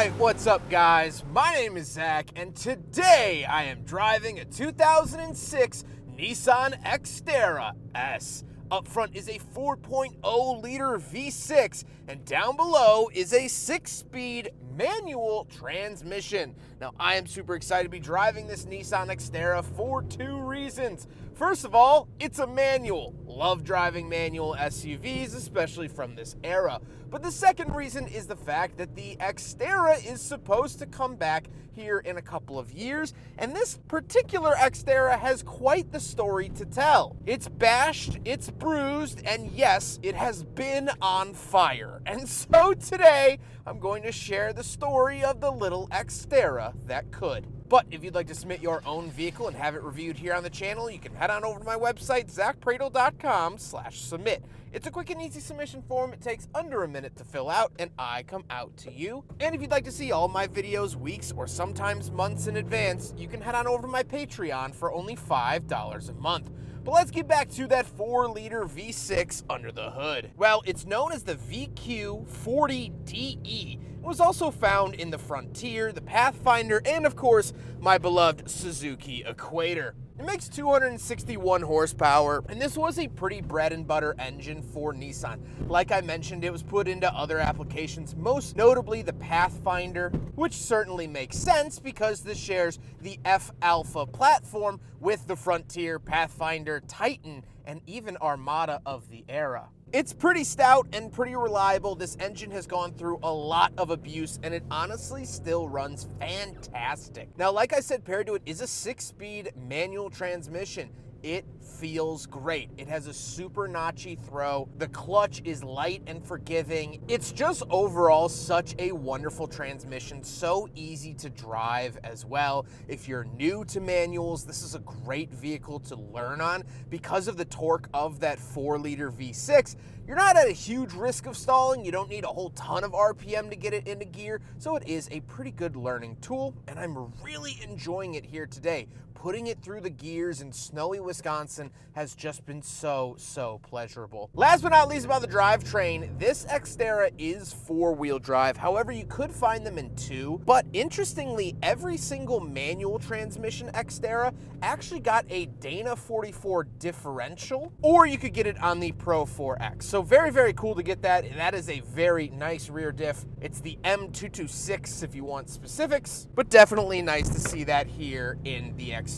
Alright, what's up guys? My name is Zach, and today I am driving a 2006 Nissan Xterra S. Up front is a 4.0 liter V6, and down below is a 6-speed manual transmission. Now, I am super excited to be driving this Nissan Xterra for 2 reasons. First of all, it's a manual. Love driving manual SUVs, especially from this era. But the second reason is the fact that the Xterra is supposed to come back here in a couple of years, and this particular Xterra has quite the story to tell. It's bashed, it's bruised, and yes, it has been on fire. And so today, I'm going to share the story of the little Xterra that could. But if you'd like to submit your own vehicle and have it reviewed here on the channel, you can head on over to my website, zackpradel.com/submit. It's a quick and easy submission form. It takes under a minute to fill out, and I come out to you. And if you'd like to see all my videos weeks or sometimes months in advance, you can head on over to my Patreon for only $5 a month. But let's get back to that 4-liter V6 under the hood. Well, it's known as the VQ40DE. It was also found in the Frontier, the Pathfinder, and of course, my beloved Suzuki Equator. It makes 261 horsepower, and this was a pretty bread and butter engine for Nissan. Like I mentioned, it was put into other applications, most notably the Pathfinder, which certainly makes sense because this shares the F-Alpha platform with the Frontier, Pathfinder, Titan, and even Armada of the era. It's pretty stout and pretty reliable. This engine has gone through a lot of abuse, and it honestly still runs fantastic. Now, like I said, paired to it is a 6-speed manual transmission. It feels great. It has a super notchy throw. The clutch is light and forgiving. It's just overall such a wonderful transmission, so easy to drive as well. If you're new to manuals, this is a great vehicle to learn on. Because of the torque of that 4-liter V6, you're not at a huge risk of stalling. You don't need a whole ton of RPM to get it into gear, so it is a pretty good learning tool, and I'm really enjoying it here today. Putting it through the gears in snowy Wisconsin has just been so pleasurable. Last but not least about the drivetrain, this Xterra is 4-wheel drive. However, you could find them in 2, but interestingly, every single manual transmission Xterra actually got a Dana 44 differential, or you could get it on the Pro 4X. So very cool to get that, and that is a very nice rear diff. It's the M226 if you want specifics, but definitely nice to see that here in the Xterra.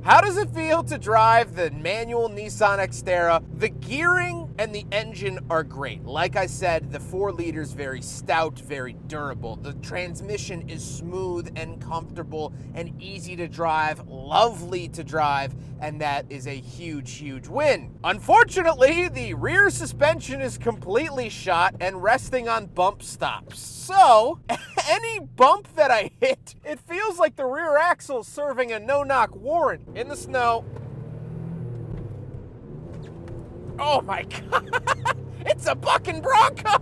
How does it feel to drive the manual Nissan Xterra? The gearing and the engine are great. Like I said, the 4 liters very stout, very durable. The transmission is smooth and comfortable and easy to drive, lovely to drive, and that is a huge win. Unfortunately, the rear suspension is completely shot and resting on bump stops. So, any bump that I hit, it feels like the rear axle's serving a no-knock warrant in the snow. Oh my God, it's a bucking Bronco!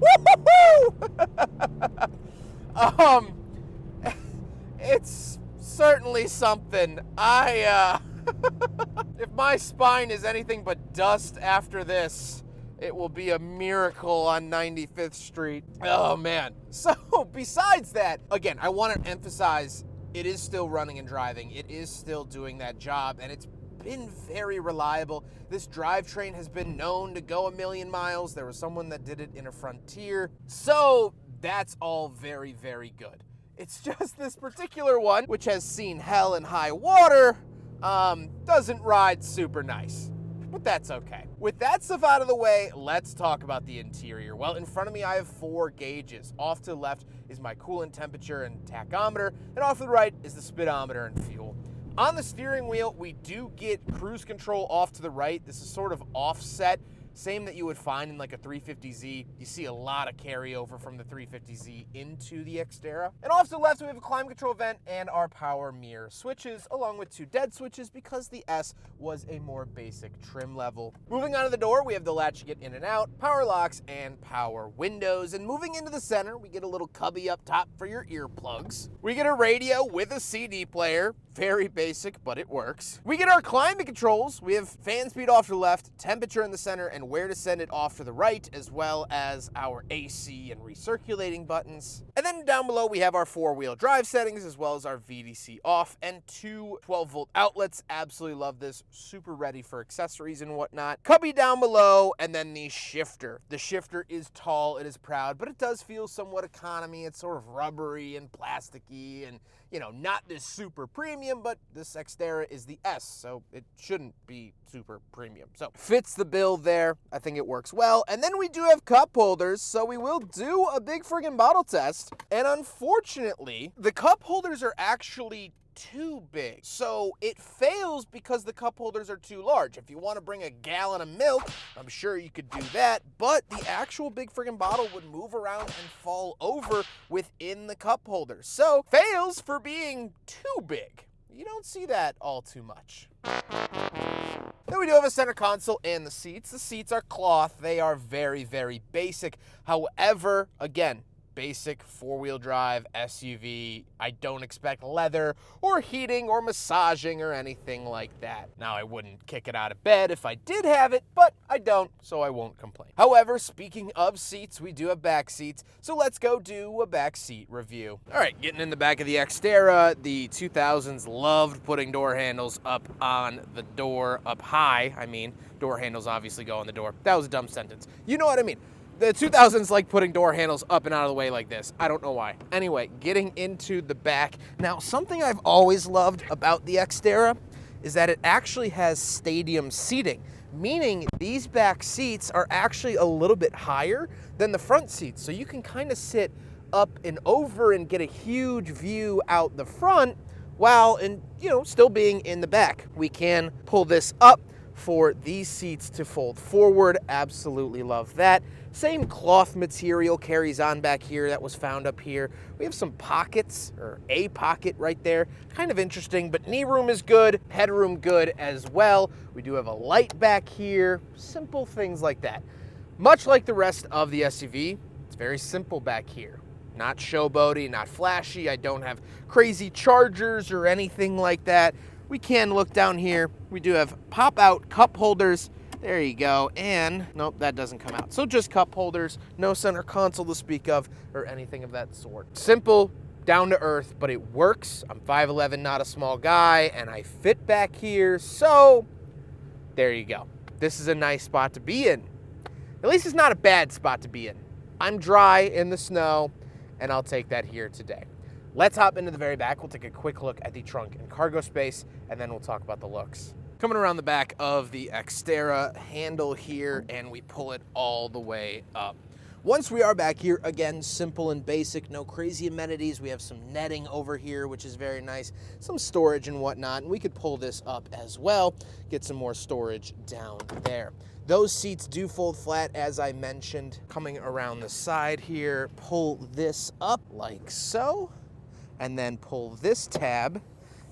Woo-hoo-hoo! It's certainly something. If my spine is anything but dust after this, it will be a miracle on 95th Street. Oh man. So besides that, again, I want to emphasize it is still running and driving. It is still doing that job, and it's been very reliable. This drivetrain has been known to go 1,000,000 miles. There was someone that did it in a Frontier. So that's all very good. It's just this particular one, which has seen hell and high water, doesn't ride super nice. But that's okay. With that stuff out of the way, let's talk about the interior. Well, in front of me, I have 4 gauges. Off to the left is my coolant temperature and tachometer, and off to the right is the speedometer and fuel. On the steering wheel, we do get cruise control off to the right. This is sort of offset, same that you would find in like a 350Z. You see a lot of carryover from the 350Z into the Xterra. And off to the left, we have a climate control vent and our power mirror switches, along with 2 dead switches because the S was a more basic trim level. Moving on to the door, we have the latch to get in and out, power locks, and power windows. And moving into the center, we get a little cubby up top for your earplugs. We get a radio with a CD player, Very basic, but it works. We get our climate controls. We have fan speed off to the left, temperature in the center, and where to send it off to the right, as well as our AC and recirculating buttons. And then down below, we have our four-wheel drive settings, as well as our VDC off, and two 12-volt outlets. Absolutely love this. Super ready for accessories and whatnot. Cubby down below, and then the shifter. The shifter is tall, it is proud, but it does feel somewhat economy. It's sort of rubbery and plasticky, and you know, not this super premium, but this Xterra is the S, so it shouldn't be super premium. So fits the bill there. I think it works well. And then we do have cup holders, so we will do a big friggin' bottle test. And unfortunately, the cup holders are actually too big. So it fails because the cup holders are too large. If you want to bring a gallon of milk, I'm sure you could do that, but the actual big friggin' bottle would move around and fall over within the cup holder. So fails for being too big. You don't see that all too much. Then we do have a center console and the seats. The seats are cloth. They are very, very basic. However, again, basic four-wheel drive SUV. I don't expect leather or heating or massaging or anything like that. Now, I wouldn't kick it out of bed if I did have it, but I don't, so I won't complain. However, speaking of seats, we do have back seats, so let's go do a back seat review. All right, getting in the back of the Xterra, the 2000s loved putting door handles up on the door, up high, I mean. Door handles obviously go on the door. That was a dumb sentence. You know what I mean. The 2000s like putting door handles up and out of the way like this. I don't know why. Anyway, getting into the back. Now, something I've always loved about the Xterra is that it actually has stadium seating, meaning these back seats are actually a little bit higher than the front seats. So you can kind of sit up and over and get a huge view out the front while, still being in the back. We can pull this up for these seats to fold forward. Absolutely love that. Same cloth material carries on back here that was found up here. We have some pockets, or a pocket right there. Kind of interesting, but knee room is good, headroom good as well. We do have a light back here, simple things like that. Much like the rest of the SUV, it's very simple back here. Not showboaty, not flashy. I don't have crazy chargers or anything like that. We can look down here. We do have pop-out cup holders. There you go. And nope, that doesn't come out. So just cup holders, no center console to speak of or anything of that sort. Simple, down to earth, but it works. I'm 5'11", not a small guy, and I fit back here. So there you go. This is a nice spot to be in. At least it's not a bad spot to be in. I'm dry in the snow, and I'll take that here today. Let's hop into the very back. We'll take a quick look at the trunk and cargo space, and then we'll talk about the looks. Coming around the back of the Xterra, handle here, and we pull it all the way up. Once we are back here, again, simple and basic, no crazy amenities. We have some netting over here, which is very nice, some storage and whatnot, and we could pull this up as well, get some more storage down there. Those seats do fold flat, as I mentioned. Coming around the side here, pull this up like so, and then pull this tab,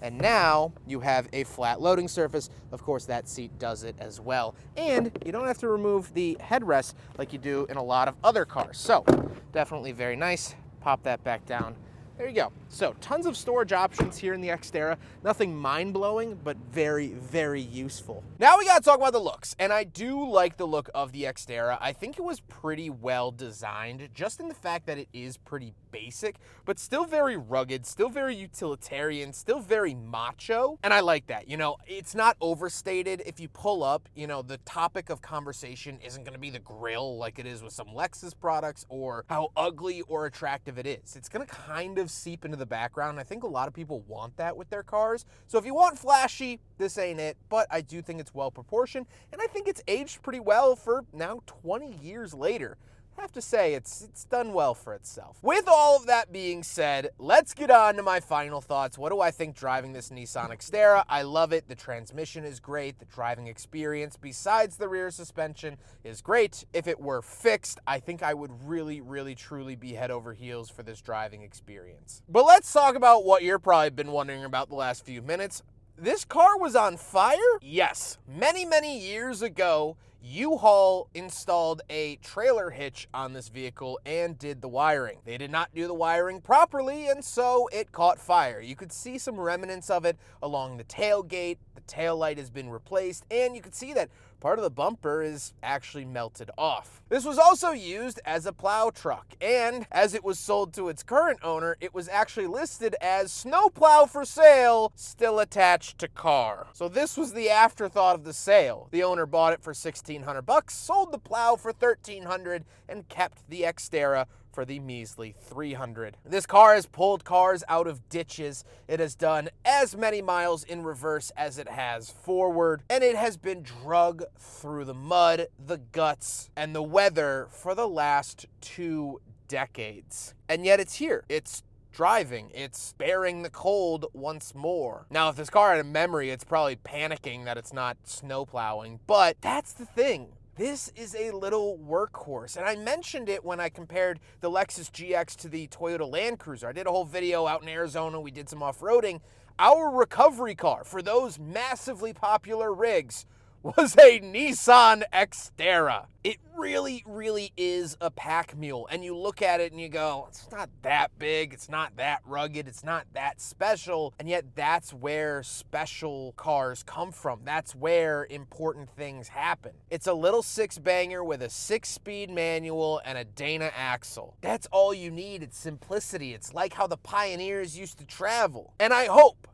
and now you have a flat loading surface. Of course, that seat does it as well. And you don't have to remove the headrest like you do in a lot of other cars. So definitely very nice. Pop that back down. There you go. So tons of storage options here in the Xterra. Nothing mind-blowing, but very, very useful. Now we gotta talk about the looks, and I do like the look of the Xterra. I think it was pretty well designed, just in the fact that it is pretty basic, but still very rugged, still very utilitarian, still very macho, and I like that. You know, it's not overstated. If you pull up, the topic of conversation isn't gonna be the grille like it is with some Lexus products or how ugly or attractive it is. It's gonna kind of seep into the background. I think a lot of people want that with their cars. So if you want flashy, this ain't it, but I do think it's well proportioned, and I think it's aged pretty well for now 20 years later. I have to say, it's done well for itself. With all of that being said, let's get on to my final thoughts. What do I think driving this Nissan Xterra? I love it. The transmission is great. The driving experience, besides the rear suspension, is great. If it were fixed, I think I would really, really, truly be head over heels for this driving experience. But let's talk about what you've probably been wondering about the last few minutes. This car was on fire? Yes. Many, many years ago, U-Haul installed a trailer hitch on this vehicle and did the wiring. They did not do the wiring properly, and so it caught fire. You could see some remnants of it along the tailgate. The taillight has been replaced, and you can see that part of the bumper is actually melted off. This was also used as a plow truck, and as it was sold to its current owner, it was actually listed as snowplow for sale, still attached to car. So this was the afterthought of the sale. The owner bought it for $1,600, sold the plow for $1,300, and kept the Xterra for the measly $300. This car has pulled cars out of ditches. It has done as many miles in reverse as it has forward, and it has been drug through the mud, the guts, and the weather for the last 2 decades. And yet it's here. It's driving. It's bearing the cold once more. Now, if this car had a memory, it's probably panicking that it's not snow plowing, but that's the thing. This is a little workhorse, and I mentioned it when I compared the Lexus GX to the Toyota Land Cruiser. I did a whole video out in Arizona. We did some off-roading. Our recovery car for those massively popular rigs was a Nissan Xterra. It really, really is a pack mule, and you look at it and you go, it's not that big, it's not that rugged, it's not that special, and yet that's where special cars come from. That's where important things happen. It's a little 6-banger with a 6-speed manual and a Dana axle. That's all you need. It's simplicity. It's like how the pioneers used to travel. And I hope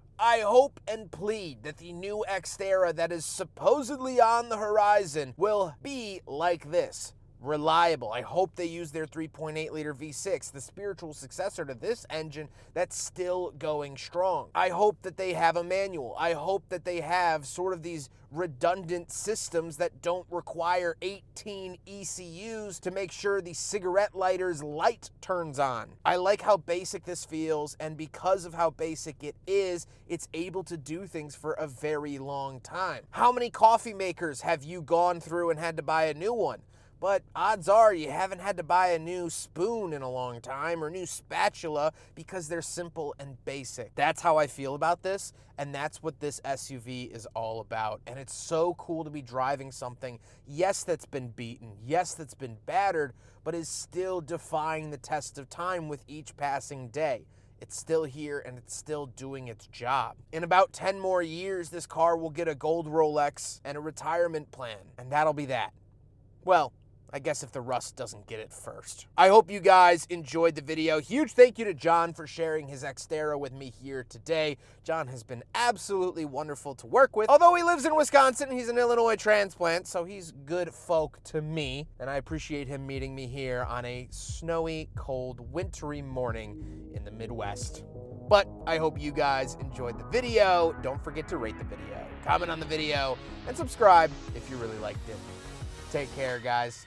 and plead that the new Xterra that is supposedly on the horizon will be like this. Reliable. I hope they use their 3.8-liter V6, the spiritual successor to this engine that's still going strong. I hope that they have a manual. I hope that they have sort of these redundant systems that don't require 18 ECUs to make sure the cigarette lighter's light turns on. I like how basic this feels, and because of how basic it is, it's able to do things for a very long time. How many coffee makers have you gone through and had to buy a new one? But odds are you haven't had to buy a new spoon in a long time or new spatula because they're simple and basic. That's how I feel about this, and that's what this SUV is all about. And it's so cool to be driving something, yes, that's been beaten, yes, that's been battered, but is still defying the test of time with each passing day. It's still here, and it's still doing its job. In about 10 more years, this car will get a gold Rolex and a retirement plan, and that'll be that. Well, I guess if the rust doesn't get it first. I hope you guys enjoyed the video. Huge thank you to John for sharing his Xterra with me here today. John has been absolutely wonderful to work with. Although he lives in Wisconsin, he's an Illinois transplant, so he's good folk to me. And I appreciate him meeting me here on a snowy, cold, wintry morning in the Midwest. But I hope you guys enjoyed the video. Don't forget to rate the video, comment on the video, and subscribe if you really liked it. Take care, guys.